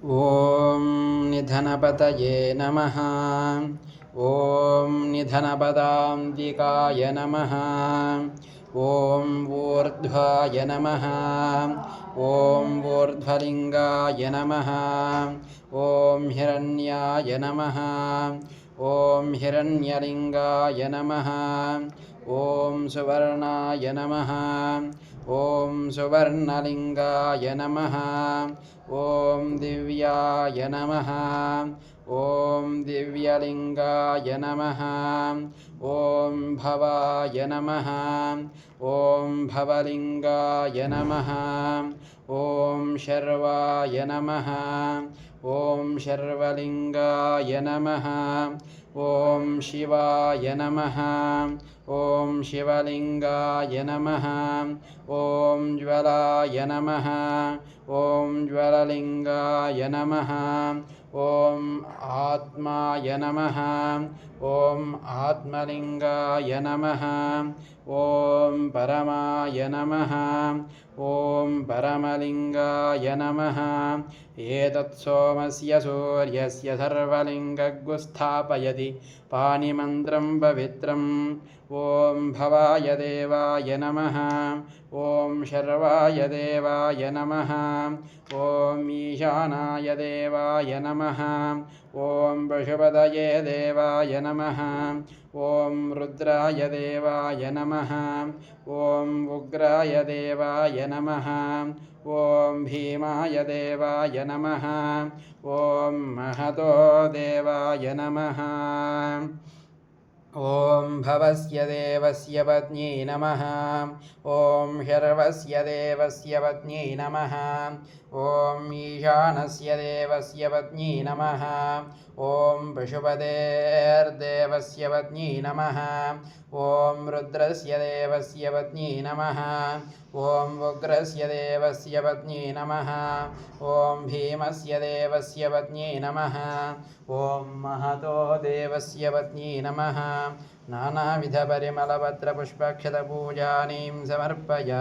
ఓం నిధనపతయే నమః. ఓం నిధనపదాంతికాయ నమః. ఓం ఊర్ధ్వాయ నమః. ఓం ఊర్ధ్వలింగాయ నమః. ఓం హిరణ్యాయ నమః. ఓం హిరణ్యలింగాయ నమః. ఓం సువర్ణాయ నమః. ఓం సువర్ణలింగాయ నమః. ఓం దివ్యాయ నమః. ఓం దివ్యలింగాయ నమః. ఓం భవాయ నమః. ఓం భవలింగాయ నమః. ఓం శర్వాయ నమః. ఓం శర్వలింగాయ నమః. ఓం శివాయ నమః. ఓం శివలింగాయ నమః. ఓం జ్వలాయ నమః. ఓం జ్వలలింగాయ నమః. ఓం ఆత్మాయ నమః. ఓం ఆత్మలింగాయ నమః. ఓం పరమాయ నమః. ఓం పరమలింగాయ నమః. ఏతత్ సోమస్య సూర్యస్య సర్వలింగగ్స్థాపయతి పాణిమంత్రం పవిత్రం. ఓం భవాయ దేవాయ నమః. ఓం శర్వాయ దేవాయ నమః. ఓం ఈశానాయ దేవాయ నమః. ఓం పశుపతయే దేవాయ నమః. ఓం రుద్రాయ దేవాయ నమః. ఓం ఉగ్రాయ దేవాయ నమః. ఓం భీమాయ దేవాయ నమః. ఓం మహతో దేవాయ నమః. ఓం భవస్య దేవస్య పత్న్యై నమః. ఓం శర్వస్య దేవస్య పత్న్యై నమః. ఓం ఈశానస్య దేవస్య పత్న్యై నమః. ఓం పశుపతేర్దేవస్య పత్న్యై నమః. ఓం రుద్రస్య దేవస్య పత్న్యై నమః. ఓం ఉగ్రస్య దేవస్య పత్న్యై నమః. ఓం భీమస్య దేవస్య పత్న్యై నమః. ఓం మహతో దేవస్య పత్న్యై నమః. నానావిధపరిమళపత్రపుష్పక్షతపూజానీం సమర్పయామి.